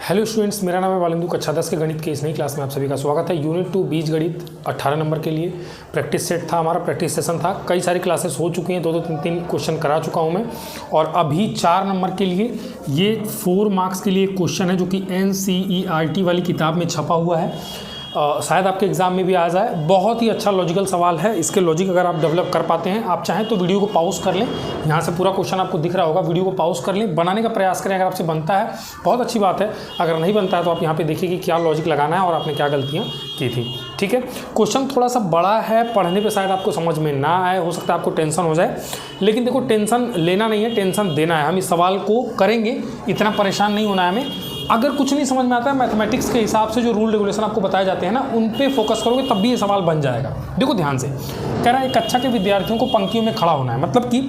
Hello students, मेरा नाम है वालिंदु। कक्षा 10 के गणित के इस नई क्लास में आप सभी का स्वागत है। यूनिट 2 बीजगणित 18 नंबर के लिए प्रैक्टिस सेट था, हमारा प्रैक्टिस सेशन था। कई सारी क्लासेस हो चुकी हैं, दो तीन क्वेश्चन करा चुका हूं मैं, और अभी 4 नंबर के लिए ये 4 मार्क्स के लिए एक क्वेश्चन है जो कि NCERT वाली किताब में छपा हुआ है। शायद आपके एग्जाम में भी आ जाए। बहुत ही अच्छा लॉजिकल सवाल है। इसके लॉजिक अगर आप डेवलप कर पाते हैं, आप चाहें तो वीडियो को पॉज कर लें। यहाँ से पूरा क्वेश्चन आपको दिख रहा होगा, वीडियो को पॉज कर लें, बनाने का प्रयास करें। अगर आपसे बनता है बहुत अच्छी बात है, अगर नहीं बनता है तो आप यहाँ पे देखिए कि क्या लॉजिक लगाना है और आपने क्या गलतियाँ की थी। ठीक है, क्वेश्चन थोड़ा सा बड़ा है, पढ़ने पर शायद आपको समझ में ना आए, हो सकता है आपको टेंशन हो जाए, लेकिन देखो टेंशन लेना नहीं है, टेंशन देना है। हम इस सवाल को करेंगे, इतना परेशान नहीं होना है हमें। अगर कुछ नहीं समझ में आता है, मैथमेटिक्स के हिसाब से जो रूल रेगुलेशन आपको बताए जाते हैं ना, उन पे फोकस करोगे तब भी ये सवाल बन जाएगा। देखो ध्यान से, कह रहा है कक्षा के विद्यार्थियों को पंक्तियों में खड़ा होना है। मतलब कि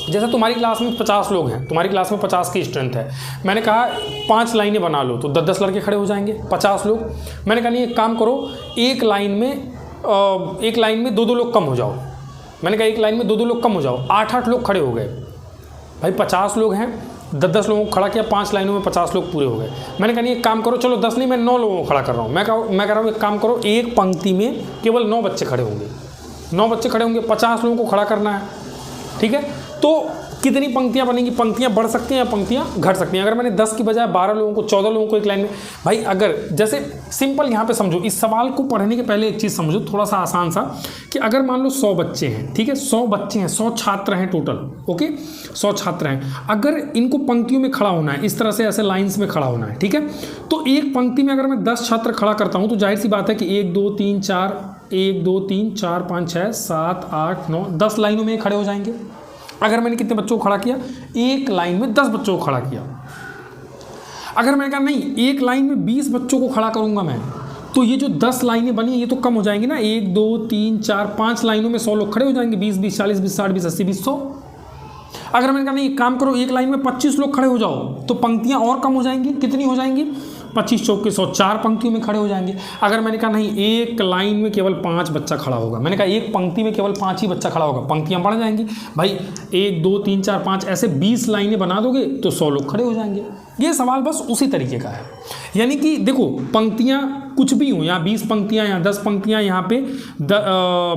जैसे तुम्हारी क्लास में 50 लोग हैं, तुम्हारी क्लास में 50 की स्ट्रेंथ है, मैंने कहा 5 लाइनें बना लो तो 10-10 लड़के खड़े हो जाएंगे, 50 लोग। मैंने कहा नहीं, एक काम करो, एक लाइन में 2-2 लोग कम हो जाओ। मैंने कहा एक लाइन में 2-2 लोग कम हो जाओ, 8-8 लोग खड़े हो गए। भाई 50 लोग हैं, 10-10 लोगों को खड़ा किया, 5 लाइनों में 50 लोग पूरे हो गए। मैंने कहा नहीं, एक काम करो, चलो 10 नहीं, मैं 9 लोगों को खड़ा कर रहा हूँ। मैं कह रहा हूँ एक काम करो, एक पंक्ति में केवल 9 बच्चे खड़े होंगे, 9 बच्चे खड़े होंगे, 50 लोगों को खड़ा करना है। ठीक है, तो कितनी पंक्तियां बनेंगी? पंक्तियां बढ़ सकती हैं या पंक्तियां घट सकती हैं। अगर मैंने 10 की बजाय 12 लोगों को, 14 लोगों को एक लाइन में, भाई अगर जैसे सिंपल यहाँ पे समझो, इस सवाल को पढ़ने के पहले एक चीज़ समझो, थोड़ा सा आसान सा, कि अगर मान लो 100 बच्चे हैं, ठीक है, 100 बच्चे हैं, 100 छात्र हैं टोटल, ओके, 100 छात्र हैं। अगर इनको पंक्तियों में खड़ा होना है, इस तरह से ऐसे लाइन्स में खड़ा होना है, ठीक है, तो एक पंक्ति में अगर मैं 10 छात्र खड़ा करता हूँ तो जाहिर सी बात है कि 1 2 3 4 1 2 3 4 5 6 7 8 9 10 लाइनों में खड़े हो जाएंगे। अगर मैंने कितने बच्चों को खड़ा किया? एक लाइन में 10 बच्चों को खड़ा किया। अगर मैंने कहा नहीं, एक लाइन में 20 बच्चों को खड़ा करूंगा मैं, तो ये जो 10 लाइनें बनी ये तो कम हो जाएंगी ना। 1 2 3 4 5 लाइनों में 100 लोग खड़े हो जाएंगे, 20 20 40 20 60 20 80 20 100। अगर मैंने कहा नहीं, एक काम करो, एक लाइन में 25 लोग खड़े हो जाओ, तो पंक्तियां और कम हो जाएंगी। कितनी हो जाएंगी? 25 चौक के 100, 4 पंक्तियों में खड़े हो जाएंगे। अगर मैंने कहा नहीं, एक लाइन में केवल 5 बच्चा खड़ा होगा, मैंने कहा एक पंक्ति में केवल 5 ही बच्चा खड़ा होगा, पंक्तियां बढ़ जाएंगी। भाई 1 2 3 4 5 ऐसे 20 लाइनें बना दोगे तो 100 लोग खड़े हो जाएंगे। ये सवाल बस उसी तरीके का है। यानी कि देखो, पंक्तियां कुछ भी हों, यहाँ 20 पंक्तियां, यहाँ 10 पंक्तियां, यहाँ पे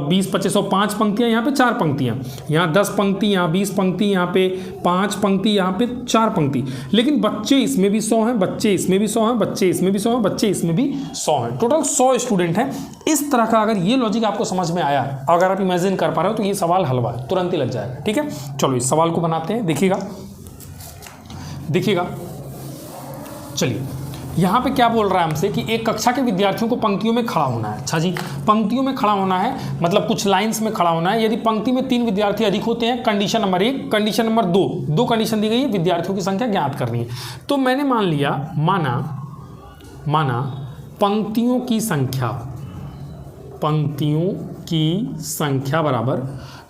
20 25 5 पंक्तियां, यहाँ पे 4 पंक्तियां, यहाँ 10 पंक्ति, यहाँ 20 पंक्ति, यहाँ पे 5 पंक्ति, यहाँ पे 4 पंक्ति, लेकिन बच्चे इसमें भी 100 हैं, बच्चे इसमें भी 100 हैं, बच्चे इसमें भी 100 हैं, बच्चे इसमें भी 100 हैं, टोटल 100 स्टूडेंट हैं। इस तरह का अगर ये लॉजिक आपको समझ में आया, अगर आप इमेजिन कर पा रहे हो, तो ये सवाल हलवा है, तुरंत ही लग जाएगा। ठीक है, चलो इस सवाल को बनाते हैं। देखिएगा, चलिए यहाँ पे क्या बोल रहा है हमसे कि एक कक्षा के विद्यार्थियों को पंक्तियों में खड़ा होना है। अच्छा जी, पंक्तियों में खड़ा होना है मतलब कुछ लाइंस में खड़ा होना है। यदि पंक्ति में 3 विद्यार्थी अधिक होते हैं, condition number 1, condition number 2, 2 condition दी गई है, विद्यार्थियों की संख्या ज्ञात करनी है। तो मैंने माना पंक्तियों की संख्या बराबर,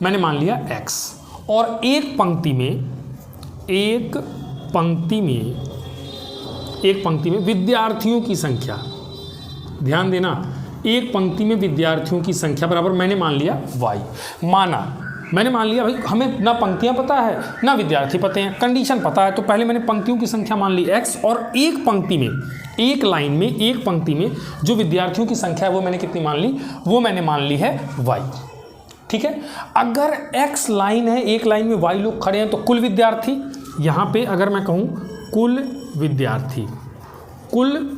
मैंने मान लिया x, और एक पंक्ति में विद्यार्थियों की संख्या, ध्यान देना, एक पंक्ति में विद्यार्थियों की संख्या बराबर मैंने मान लिया y। मैंने मान लिया भाई, हमें ना पंक्तियां पता है ना विद्यार्थी पते हैं, कंडीशन पता है, तो पहले मैंने पंक्तियों की संख्या मान ली x, और एक पंक्ति में, एक लाइन में, एक पंक्ति में जो विद्यार्थियों की संख्या है वो मैंने कितनी मान ली? वो मैंने मान ली है y। ठीक है, अगर x लाइन है, एक लाइन में y लोग खड़े हैं, तो कुल विद्यार्थी, यहाँ पे अगर मैं कहूँ कुल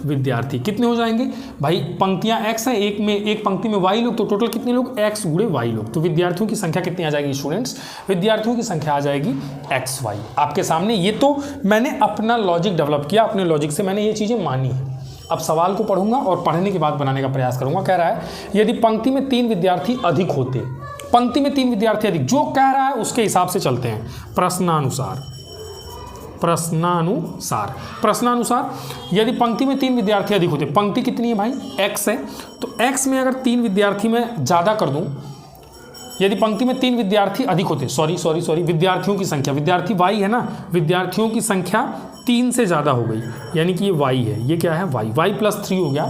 विद्यार्थी कितने हो जाएंगे? भाई पंक्तियां x हैं, एक पंक्ति में y लोग, तो टोटल कितने लोग? x गुणे y लोग। तो विद्यार्थियों की संख्या कितनी आ जाएगी स्टूडेंट्स? विद्यार्थियों की संख्या आ जाएगी xy। आपके सामने ये तो मैंने अपना लॉजिक डेवलप किया, अपने लॉजिक से मैंने ये चीज़ें मानी है। अब सवाल को पढ़ूंगा और पढ़ने के बाद बनाने का प्रयास करूंगा। कह रहा है यदि पंक्ति में 3 विद्यार्थी अधिक होते, पंक्ति में 3 विद्यार्थी अधिक, जो कह रहा है उसके हिसाब से चलते हैं। प्रश्नानुसार यदि पंक्ति में 3 विद्यार्थी अधिक होते, पंक्ति कितनी है भाई? x है, तो x में अगर 3 विद्यार्थी में ज़्यादा कर दूं, यदि पंक्ति में 3 विद्यार्थी अधिक होते, सॉरी, विद्यार्थियों की संख्या, विद्यार्थी y है ना, विद्यार्थियों की संख्या 3 से ज़्यादा हो गई, यानी कि ये y है, ये क्या है? y +3 हो गया।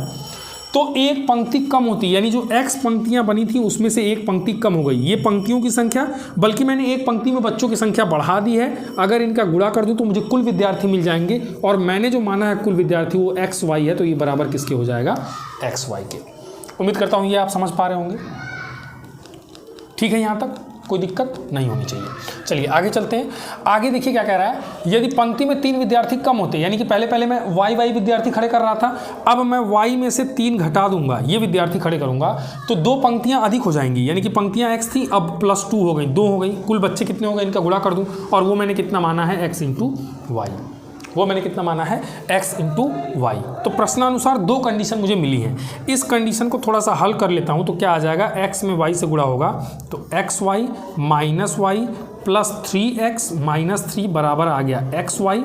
तो एक पंक्ति कम होती है, यानी जो x पंक्तियां बनी थी उसमें से एक पंक्ति कम हो गई। ये पंक्तियों की संख्या, बल्कि मैंने एक पंक्ति में बच्चों की संख्या बढ़ा दी है। अगर इनका गुणा कर दूं तो मुझे कुल विद्यार्थी मिल जाएंगे, और मैंने जो माना है कुल विद्यार्थी वो XY है, तो ये बराबर किसके हो जाएगा? XY के। उम्मीद करता हूँ ये आप समझ पा रहे होंगे। ठीक है, यहाँ तक कोई दिक्कत नहीं होनी चाहिए। चलिए आगे चलते हैं। आगे देखिए क्या कह रहा है, यदि पंक्ति में 3 विद्यार्थी कम होते, यानी कि पहले मैं y विद्यार्थी खड़े कर रहा था, अब मैं y में से 3 घटा दूंगा, ये विद्यार्थी खड़े करूंगा, तो 2 पंक्तियां अधिक हो जाएंगी, यानी कि पंक्तियां x थी अब +2 हो गई, 2 हो गई। कुल बच्चे कितने हो गए, इनका गुणा कर दूं, और वो मैंने कितना माना है, x इंटू वाई। वो मैंने कितना माना है, x इंटू वाई। तो प्रश्नानुसार 2 कंडीशन मुझे मिली हैं। इस कंडीशन को थोड़ा सा हल कर लेता हूँ, तो क्या आ जाएगा, x में y से गुणा होगा तो xy minus y plus 3x minus 3 बराबर आ गया xy।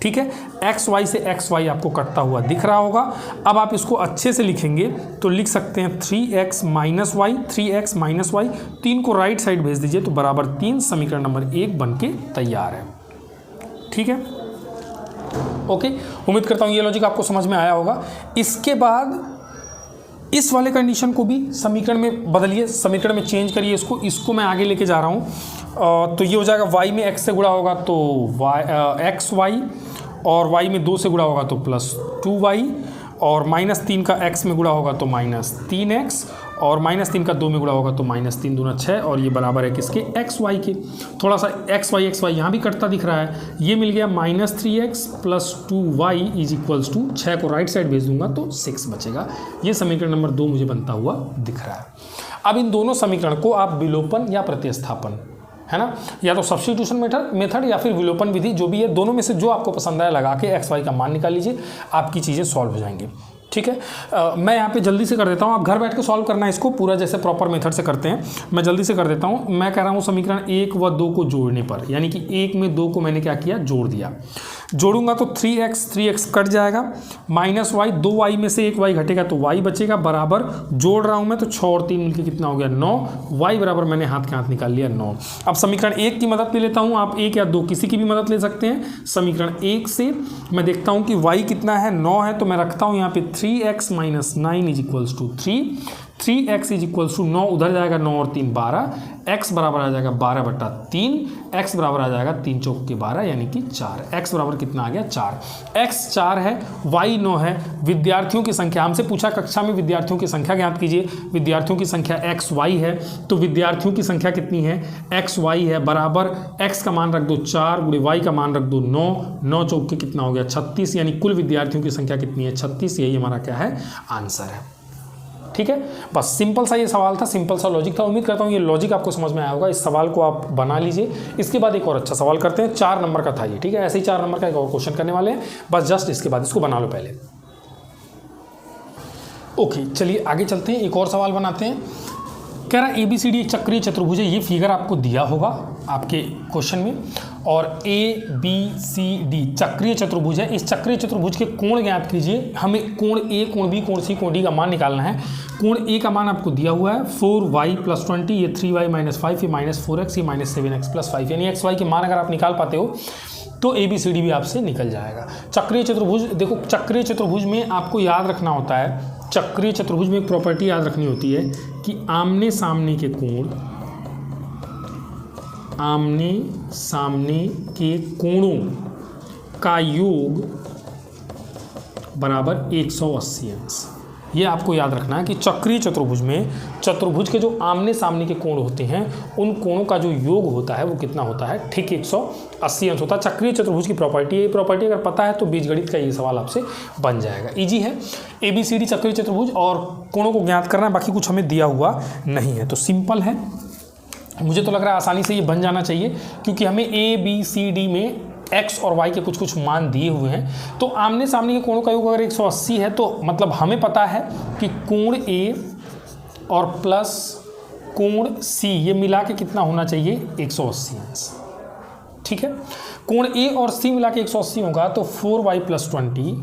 ठीक है, xy से xy आपको कटता हुआ दिख रहा होगा। अब आप इसको अच्छे से लिखेंगे तो लिख सकते हैं 3x minus Y, 3x minus Y, 3 को राइट साइड भेज दीजिए तो बराबर 3, समीकरण नंबर 1 बन के तैयार है। ठीक है, ओके। उम्मीद करता हूँ ये लॉजिक आपको समझ में आया होगा। इसके बाद इस वाले कंडीशन को भी समीकरण में बदलिए, समीकरण में चेंज करिए, इसको मैं आगे लेके जा रहा हूँ। तो ये हो जाएगा y में x से गुणा होगा तो xy, और y में 2 से गुणा होगा तो +2y, और -3 का x में गुणा होगा तो -3x, और -3 का 2 में गुणा होगा तो -3 दूना 6, और ये बराबर है किसके, xy के। थोड़ा सा xy यहाँ भी कटता दिख रहा है, ये मिल गया -3x + 2y = 6 को राइट साइड भेज दूंगा तो 6 बचेगा। ये समीकरण नंबर 2 मुझे बनता हुआ दिख रहा है। अब इन दोनों समीकरण को आप विलोपन या प्रतिस्थापन, है ना, या तो सब्स्टिट्यूशन मेथड या फिर विलोपन विधि, जो भी है, दोनों में से जो आपको पसंद आए लगा के xy का मान निकाल लीजिए, आपकी चीज़ें सॉल्व हो जाएंगी। ठीक है, मैं यहाँ पे जल्दी से कर देता हूँ, आप घर बैठ के सॉल्व करना है इसको पूरा, जैसे प्रॉपर मेथड से करते हैं। मैं जल्दी से कर देता हूँ। मैं कह रहा हूँ समीकरण 1 व 2 को जोड़ने पर, यानी कि 1 में 2 को मैंने क्या किया, जोड़ दिया। जोड़ूंगा तो 3x कट जाएगा, -y, 2y में से 1y घटेगा तो y बचेगा, बराबर जोड़ रहा हूँ मैं तो 6 और 3 मिलकर कितना हो गया, 9। y बराबर मैंने हाथ के हाथ निकाल लिया 9। अब समीकरण 1 की मदद ले लेता हूँ, आप 1 या 2 किसी की भी मदद ले सकते हैं। समीकरण 1 से मैं देखता हूँ कि y कितना है, 9 है, तो मैं रखता हूँ यहाँ पे 3x - 9 = 3, 3x = 9, उधर जाएगा 9 और 3 12, x बराबर आ जाएगा 12/3, x बराबर आ जाएगा 3 चौक के 12 यानी कि 4, x बराबर कितना आ गया, 4। x 4 है, y 9 है। विद्यार्थियों की संख्या हमसे पूछा कक्षा में विद्यार्थियों की संख्या ज्ञात कीजिए। विद्यार्थियों की संख्या xy है, तो विद्यार्थियों की संख्या कितनी है, xy है, बराबर x का मान रख दो 4 × y का मान रख दो 9, 9 चौक के कितना हो गया, 36, यानी कुल विद्यार्थियों की संख्या कितनी है, 36। यही हमारा क्या है, आंसर है। ठीक है, बस सिंपल सा ये सवाल था, सिंपल सा लॉजिक था। उम्मीद करता हूँ ये लॉजिक आपको समझ में आया होगा। इस सवाल को आप बना लीजिए। इसके बाद एक और अच्छा सवाल करते हैं, 4 नंबर का था ये। ठीक है, ऐसे ही 4 नंबर का एक और क्वेश्चन करने वाले हैं, बस जस्ट इसके बाद इसको बना लो पहले। ओके, चलिए आगे चलते हैं, एक और सवाल बनाते हैं। कह रहा है ABCD एक चक्रीय चतुर्भुज है। ये फिगर आपको दिया होगा आपके क्वेश्चन में, और ABCD चक्रीय चतुर्भुज है। इस चक्रीय चतुर्भुज के कोण ज्ञात कीजिए। हमें कोण A, कोण B, कोण C, कोण D का मान निकालना है। कोण A का मान आपको दिया हुआ है 4y + 20, ये 3y - 5, ये -4x, ये -7x + 5, यानी xy के मान अगर आप निकाल पाते हो तो ABCD भी आपसे निकल जाएगा। चक्रीय चतुर्भुज, देखो चक्रीय चतुर्भुज में आपको याद रखना होता है, चक्रीय चतुर्भुज में एक प्रॉपर्टी याद रखनी होती है कि आमने सामने के कोण, आमने सामने के कोणों का योग बराबर 180 अंश। ये आपको याद रखना है कि चक्रीय चतुर्भुज में चतुर्भुज के जो आमने सामने के कोण होते हैं उन कोणों का जो योग होता है वो कितना होता है, ठीक 180 अंश होता है। चक्रीय चतुर्भुज की प्रॉपर्टी है। ये प्रॉपर्टी अगर पता है तो बीजगणित का ये सवाल आपसे बन जाएगा। इजी है, ABCD चक्रीय चतुर्भुज और कोणों को ज्ञात करना है, बाकी कुछ हमें दिया हुआ नहीं है, तो सिंपल है। मुझे तो लग रहा है आसानी से ये बन जाना चाहिए, क्योंकि हमें ABCD में x और y के कुछ कुछ मान दिए हुए हैं। तो आमने सामने के कोणों का योग अगर 180 है तो मतलब हमें पता है कि कोण A और प्लस कोण C ये मिला के कितना होना चाहिए, 180 अंश। ठीक है, कोण A और C मिला के 180 होगा तो 4y + 20,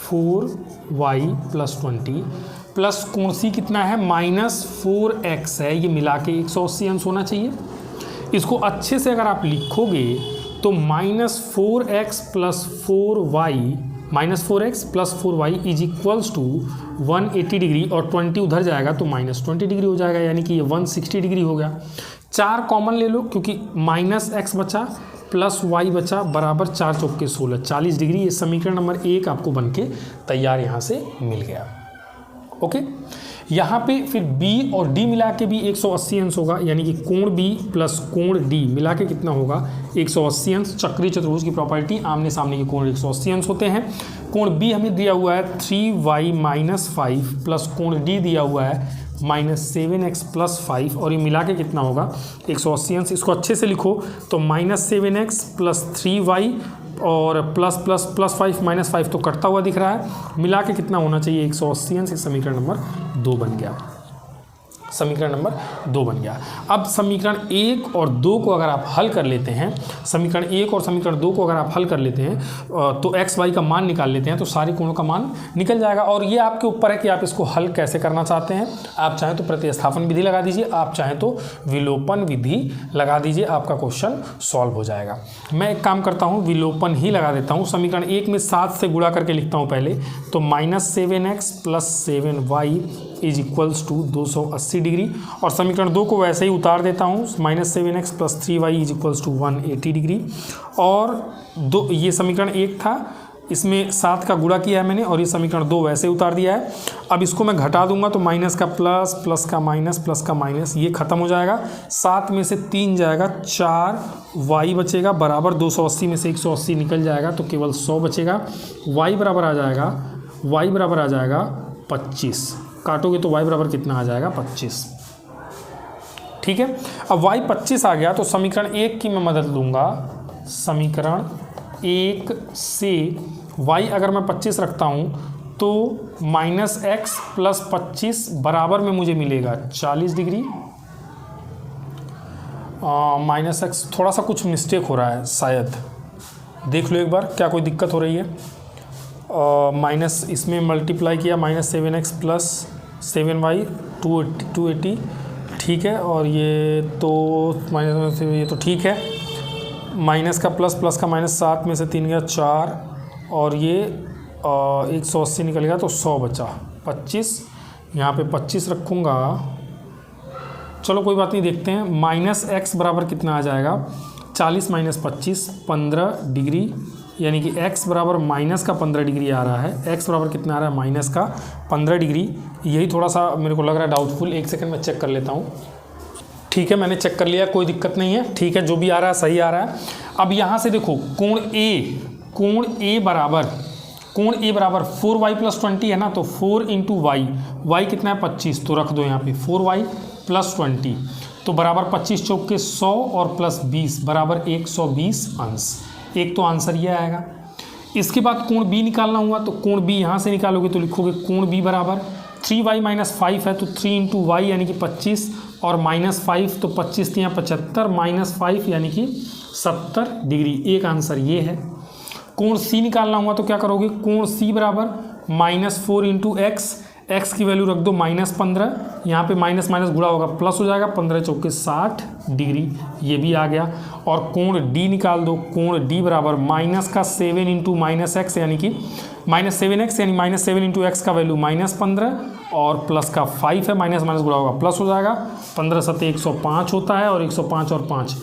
4y + 20 प्लस कोण C कितना है, -4x है, ये मिला के 180 अंश होना चाहिए। इसको अच्छे से अगर आप लिखोगे तो -4x + 4y -4x + 4y is equals to 180 degree और 20 उधर जाएगा तो -20 डिग्री हो जाएगा, यानी कि ये 160 डिग्री हो गया। 4 कॉमन ले लो क्योंकि -x बचा प्लस y बचा बराबर 4 चौके 16, 40 डिग्री। ये समीकरण नंबर 1 आपको बन के तैयार यहाँ से मिल गया। ओके, यहाँ पे फिर b और d मिला के भी 180 अंश होगा, यानी कि कोण b प्लस कोण d मिला के कितना होगा 180 अंश। चक्रीय चतुर्भुज की प्रॉपर्टी, आमने सामने के कोण 180 अंश होते हैं। कोण b हमें दिया हुआ है 3y - 5 प्लस कोण d दिया हुआ है -7x + 5 और ये मिला के कितना होगा 180 अंश। इसको अच्छे से लिखो तो -7x + 3y और प्लस 5 -5 तो कटता हुआ दिख रहा है, मिला के कितना होना चाहिए 180 अंश। समीकरण नंबर 2 बन गया, समीकरण नंबर 2 बन गया। अब समीकरण 1 और 2 को अगर आप हल कर लेते हैं, समीकरण 1 और समीकरण 2 को अगर आप हल कर लेते हैं तो x y का मान निकाल लेते हैं तो सारे कोणों का मान निकल जाएगा। और ये आपके ऊपर है कि आप इसको हल कैसे करना चाहते हैं। आप चाहें तो प्रतिस्थापन विधि लगा दीजिए, आप चाहें तो विलोपन विधि लगा दीजिए, आपका क्वेश्चन सॉल्व हो जाएगा। मैं एक काम करता हूँ, विलोपन ही लगा देता हूँ। समीकरण 1 में 7 से गुणा करके लिखता हूँ पहले, तो -7x + 7y is equals to 280 degree. और समीकरण 2 को वैसे ही उतार देता हूँ, -7x + 3y is equals to 180 degree. और ये समीकरण 1 था, इसमें 7 का गुणा किया है मैंने, और ये समीकरण 2 वैसे ही उतार दिया है। अब इसको मैं घटा दूंगा तो माइनस का प्लस, प्लस का माइनस, प्लस का माइनस, ये खत्म हो जाएगा। 7 में से 3 जाएगा, 4y बचेगा बराबर 280 में से 180 निकल जाएगा तो केवल 100 बचेगा। y बराबर आ जाएगा 25, काटोगे तो y बराबर कितना आ जाएगा 25। ठीक है, अब y 25 आ गया तो समीकरण 1 की मैं मदद लूँगा। समीकरण 1 से y अगर मैं 25 रखता हूँ तो -x + 25 बराबर में मुझे मिलेगा 40 डिग्री। -x थोड़ा सा कुछ मिस्टेक हो रहा है शायद, देख लो एक बार क्या कोई दिक्कत हो रही है। माइनस इसमें मल्टीप्लाई किया -7x + 7y 280, ठीक है। और ये तो माइनस, ये तो ठीक है। माइनस का प्लस, प्लस का माइनस, 7 में से 3 गया 4 और ये 180 निकल गया तो 100 बचा 25। यहाँ पे 25 रखूँगा, चलो कोई बात नहीं, देखते हैं। -x बराबर कितना आ जाएगा 40 - 25 15 डिग्री, यानी कि x बराबर माइनस का 15 डिग्री आ रहा है। x बराबर कितना आ रहा है माइनस का 15 डिग्री। यही थोड़ा सा मेरे को लग रहा है डाउटफुल, एक सेकंड में चेक कर लेता हूँ। ठीक है, मैंने चेक कर लिया, कोई दिक्कत नहीं है। ठीक है, जो भी आ रहा है सही आ रहा है। अब यहाँ से देखो कोण A बराबर 4y + 20 है ना, तो 4 × y कितना है 25, तो रख दो यहाँ पे 4y + 20 तो बराबर 25 चौके 100 और प्लस 20 बराबर 120 अंश। एक तो आंसर ये आएगा। इसके बाद कोण B निकालना हुआ तो कोण B यहाँ से निकालोगे तो लिखोगे कोण B बराबर 3y - 5 है तो 3 × y यानी कि 25 और -5 तो 25 यहाँ 75 -5 यानी कि 70 डिग्री। एक आंसर ये है। कोण C निकालना हुआ तो क्या करोगे, कोण C बराबर -4 × x, x की वैल्यू रख दो -15, यहाँ पे माइनस माइनस गुणा होगा प्लस हो जाएगा, 15 चौके 60 डिग्री, ये भी आ गया। और कोण D निकाल दो, कोण D बराबर -7 × -x यानी कि -7x यानी -7 × x का वैल्यू -15 और प्लस का 5 है, माइनस माइनस गुणा होगा प्लस हो जाएगा। 15 × 7 105 होता है और 105 और 5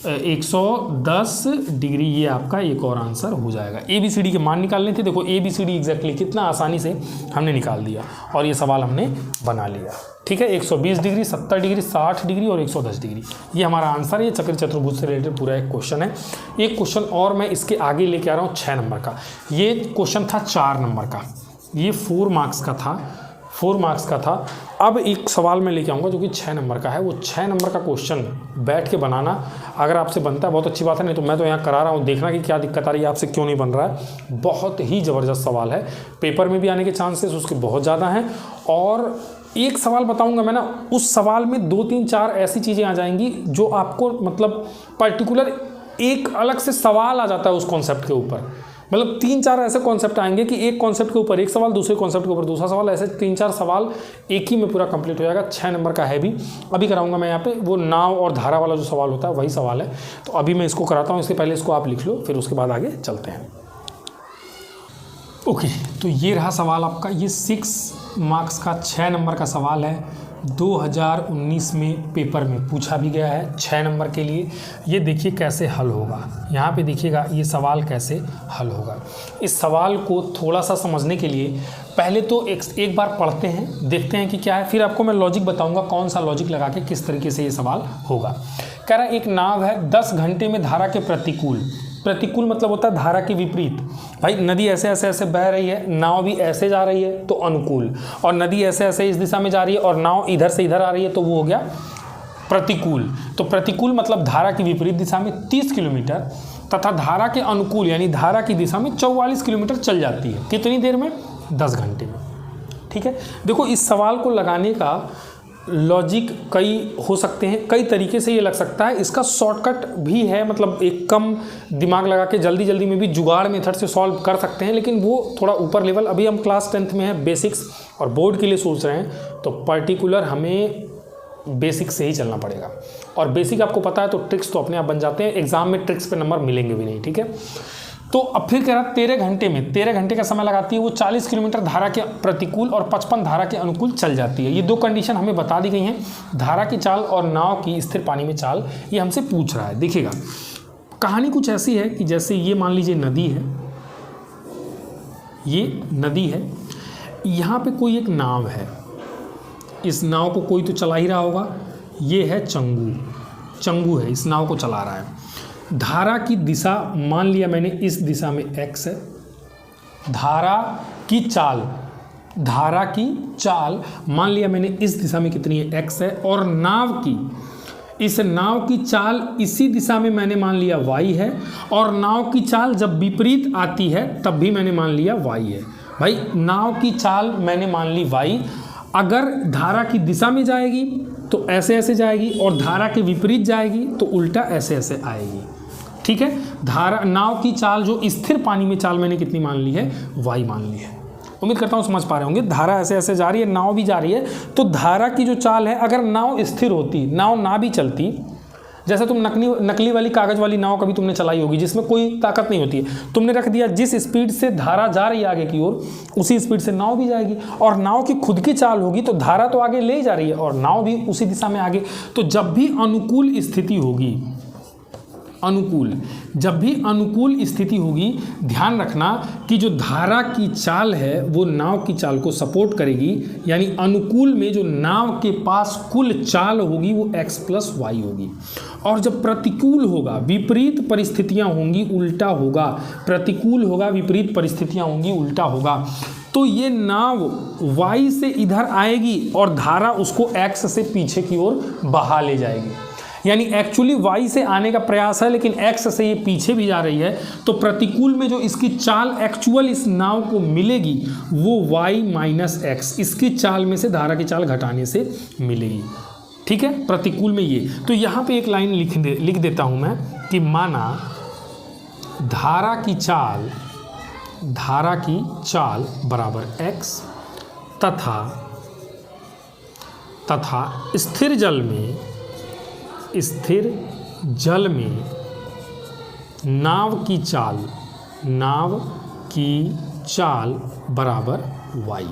110 डिग्री। ये आपका एक और आंसर हो जाएगा। ABCD के मान निकालने थे। देखो ABCD एग्जैक्टली कितना आसानी से हमने निकाल दिया और ये सवाल हमने बना लिया। ठीक है, 120 डिग्री, 70 डिग्री, 60 डिग्री और 110 डिग्री, ये हमारा आंसर है। ये चक्र चतुर्भुज से रिलेटेड पूरा एक क्वेश्चन है। एक क्वेश्चन और मैं इसके आगे लेके आ रहा हूँ 6 नंबर का। ये क्वेश्चन था 4 नंबर का, ये 4 मार्क्स का था, 4 मार्क्स का था। अब एक सवाल मैं लेके आऊँगा जो कि 6 नंबर का है। वो 6 नंबर का क्वेश्चन बैठ के बनाना अगर आपसे बनता है बहुत अच्छी बात है, नहीं तो मैं तो यहाँ करा रहा हूँ, देखना कि क्या दिक्कत आ रही है आपसे, क्यों नहीं बन रहा है। बहुत ही ज़बरदस्त सवाल है, पेपर में भी आने के चांसेस उसके बहुत ज़्यादा हैं। और एक सवाल बताऊँगा मैं ना, उस सवाल में 2 3 4 ऐसी चीज़ें आ जाएंगी जो आपको मतलब पर्टिकुलर एक अलग से सवाल आ जाता है उस कॉन्सेप्ट के ऊपर। मतलब 3 4 ऐसे कॉन्सेप्ट आएंगे कि एक कॉन्सेप्ट के ऊपर एक सवाल, दूसरे कॉन्सेप्ट के ऊपर दूसरा सवाल, ऐसे 3 4 सवाल एक ही में पूरा कंप्लीट हो जाएगा। 6 नंबर का है भी। अभी कराऊंगा मैं यहाँ पे, वो नाव और धारा वाला जो सवाल होता है वही सवाल है, तो अभी मैं इसको कराता हूँ। इसके पहले इसको आप लिख लो, फिर उसके बाद आगे चलते हैं। ओके, तो ये रहा सवाल आपका। ये 6 मार्क्स का 6 नंबर का सवाल है। 2019 में पेपर में पूछा भी गया है 6 नंबर के लिए। ये देखिए कैसे हल होगा। यहाँ पे देखिएगा ये सवाल कैसे हल होगा। इस सवाल को थोड़ा सा समझने के लिए पहले तो एक बार पढ़ते हैं, देखते हैं कि क्या है, फिर आपको मैं लॉजिक बताऊंगा कौन सा लॉजिक लगा के किस तरीके से ये सवाल होगा। कह रहा है एक नाव है, 10 घंटे में धारा के प्रतिकूल, प्रतिकूल मतलब होता है धारा के विपरीत। भाई नदी ऐसे ऐसे ऐसे बह रही है, नाव भी ऐसे जा रही है तो अनुकूल, और नदी ऐसे ऐसे इस दिशा में जा रही है और नाव इधर से इधर आ रही है तो वो हो गया प्रतिकूल। तो प्रतिकूल मतलब धारा की विपरीत दिशा में 30 किलोमीटर तथा धारा के अनुकूल यानी धारा की दिशा में 44 किलोमीटर चल जाती है। कितनी देर में? 10 घंटे में। ठीक है, देखो इस सवाल को लगाने का लॉजिक कई हो सकते हैं, कई तरीके से ये लग सकता है। इसका शॉर्टकट भी है, मतलब एक कम दिमाग लगा के जल्दी जल्दी में भी जुगाड़ मेथड से सॉल्व कर सकते हैं, लेकिन वो थोड़ा ऊपर लेवल। अभी हम क्लास 10th में है, बेसिक्स और बोर्ड के लिए सोच रहे हैं, तो पर्टिकुलर हमें बेसिक से ही चलना पड़ेगा। और बेसिक आपको पता है तो ट्रिक्स तो अपने आप बन जाते हैं, एग्जाम में ट्रिक्स पे नंबर मिलेंगे भी नहीं। ठीक है, तो अब फिर कह रहा 13 घंटे में, 13 घंटे का समय लगाती है वो, 40 किलोमीटर धारा के प्रतिकूल और 55 धारा के अनुकूल चल जाती है। ये दो कंडीशन हमें बता दी गई हैं, धारा की चाल और नाव की स्थिर पानी में चाल। ये हमसे पूछ रहा है। देखिएगा कहानी कुछ ऐसी है कि जैसे ये मान लीजिए नदी है, ये नदी है, यहाँ पे कोई एक नाव है, इस नाव को कोई तो चला ही रहा होगा। ये है चंगू, चंगू है, इस नाव को चला रहा है। धारा की दिशा मान लिया मैंने इस दिशा में x है। धारा की चाल, धारा की चाल मान लिया मैंने इस दिशा में कितनी है? x है। और नाव की, इस नाव की चाल इसी दिशा में मैंने मान लिया y है। और नाव की चाल जब विपरीत आती है तब भी मैंने मान लिया y है। भाई नाव की चाल मैंने मान ली y, अगर धारा की दिशा में जाएगी तो ऐसे ऐसे जाएगी और धारा के विपरीत जाएगी तो उल्टा ऐसे ऐसे आएगी। ठीक है, धारा नाव की चाल जो स्थिर पानी में चाल मैंने कितनी मान ली है? y मान ली है। उम्मीद करता हूँ समझ पा रहे होंगे। धारा ऐसे ऐसे जा रही है, नाव भी जा रही है, तो धारा की जो चाल है, अगर नाव स्थिर होती, नाव ना भी चलती, जैसे तुम नकली वाली कागज़ वाली नाव कभी तुमने चलाई होगी जिसमें कोई ताकत नहीं होती है, तुमने रख दिया, जिस स्पीड से धारा जा रही है आगे की ओर उसी स्पीड से नाव भी जाएगी। और नाव की खुद की चाल होगी तो धारा तो आगे ले जा रही है और नाव भी उसी दिशा में आगे। तो जब भी अनुकूल स्थिति होगी, अनुकूल, जब भी अनुकूल स्थिति होगी, ध्यान रखना कि जो धारा की चाल है वो नाव की चाल को सपोर्ट करेगी। यानी अनुकूल में जो नाव के पास कुल चाल होगी वो x + y होगी। और जब प्रतिकूल होगा, विपरीत परिस्थितियां होंगी, उल्टा होगा। प्रतिकूल होगा, विपरीत परिस्थितियां होंगी, उल्टा होगा, तो ये नाव y से इधर आएगी और धारा उसको x से पीछे की ओर बहा ले जाएगी। यानी एक्चुअली y से आने का प्रयास है लेकिन x से ये पीछे भी जा रही है। तो प्रतिकूल में जो इसकी चाल एक्चुअल इस नाव को मिलेगी वो y - x, इसकी चाल में से धारा की चाल घटाने से मिलेगी। ठीक है, प्रतिकूल में ये। तो यहाँ पे एक लाइन लिख देता हूँ मैं कि माना धारा की चाल बराबर x तथा स्थिर जल में नाव की चाल बराबर y।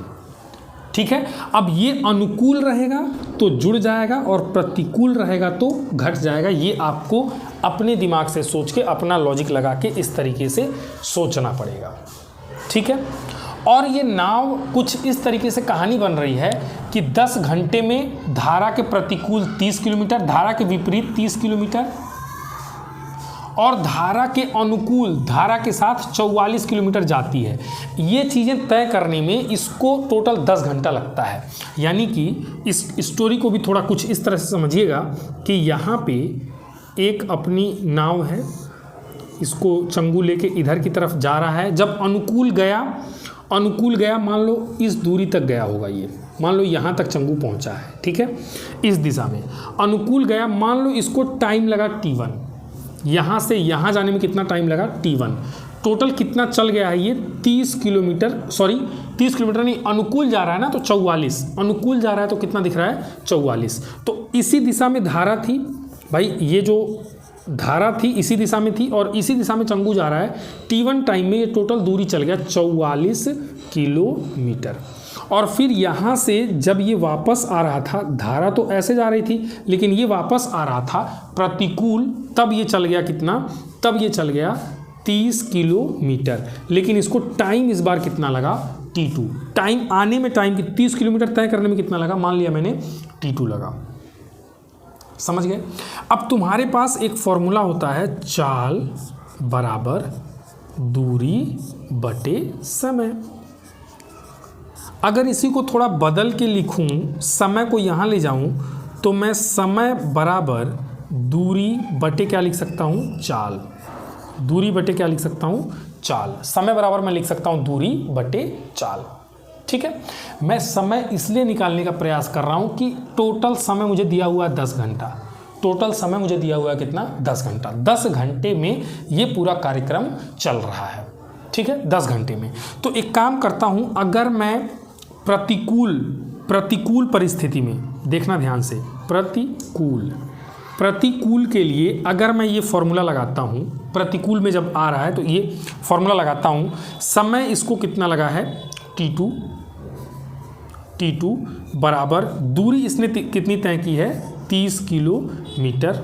ठीक है, अब ये अनुकूल रहेगा तो जुड़ जाएगा और प्रतिकूल रहेगा तो घट जाएगा। ये आपको अपने दिमाग से सोच के, अपना लॉजिक लगा के इस तरीके से सोचना पड़ेगा। ठीक है, और ये नाव कुछ इस तरीके से कहानी बन रही है कि 10 घंटे में धारा के प्रतिकूल 30 किलोमीटर, धारा के विपरीत 30 किलोमीटर और धारा के अनुकूल, धारा के साथ 44 किलोमीटर जाती है। ये चीज़ें तय करने में इसको टोटल 10 घंटा लगता है। यानी कि इस स्टोरी को भी थोड़ा कुछ इस तरह से समझिएगा कि यहाँ पे एक अपनी नाव है, इसको चंगू लेके इधर की तरफ जा रहा है। जब अनुकूल गया, मान लो इस दूरी तक गया होगा, ये मान लो यहाँ तक चंगू पहुँचा है। ठीक है, इस दिशा में अनुकूल गया, मान लो इसको टाइम लगा t1, यहाँ से यहाँ जाने में कितना टाइम लगा? t1। टोटल कितना चल गया है ये? 30 किलोमीटर, सॉरी 30 किलोमीटर नहीं, अनुकूल जा रहा है ना तो 44, अनुकूल जा रहा है तो कितना दिख रहा है? 44। तो इसी दिशा में धारा थी। भाई ये जो धारा थी इसी दिशा में थी और इसी दिशा में चंगू जा रहा है। T1 टाइम में ये टोटल दूरी चल गया 44 किलोमीटर। और फिर यहाँ से जब ये वापस आ रहा था, धारा तो ऐसे जा रही थी लेकिन ये वापस आ रहा था प्रतिकूल, तब ये चल गया कितना, तब ये चल गया 30 किलोमीटर। लेकिन इसको टाइम इस बार कितना लगा, T2। टाइम आने में, टाइम की 30 किलोमीटर तय करने में कितना लगा, मान लिया मैंने T2 लगा। समझ गए। अब तुम्हारे पास एक फॉर्मूला होता है, चाल बराबर दूरी बटे समय। अगर इसी को थोड़ा बदल के लिखूं, समय को यहाँ ले जाऊं, तो मैं समय बराबर दूरी बटे क्या लिख सकता हूँ, चाल। दूरी बटे क्या लिख सकता हूँ, चाल। समय बराबर मैं लिख सकता हूँ दूरी बटे चाल। ठीक है। मैं समय इसलिए निकालने का प्रयास कर रहा हूँ कि टोटल समय मुझे दिया हुआ है 10 घंटा। टोटल समय मुझे दिया हुआ है कितना, 10 घंटा। 10 घंटे में ये पूरा कार्यक्रम चल रहा है। ठीक है, 10 घंटे में। तो एक काम करता हूँ, अगर मैं प्रतिकूल परिस्थिति में, देखना ध्यान से, प्रतिकूल के लिए अगर मैं ये फॉर्मूला लगाता हूँ, प्रतिकूल में जब आ रहा है तो ये फॉर्मूला लगाता हूँ, समय इसको कितना लगा है, T2 बराबर दूरी इसने कितनी तय की है, 30 किलोमीटर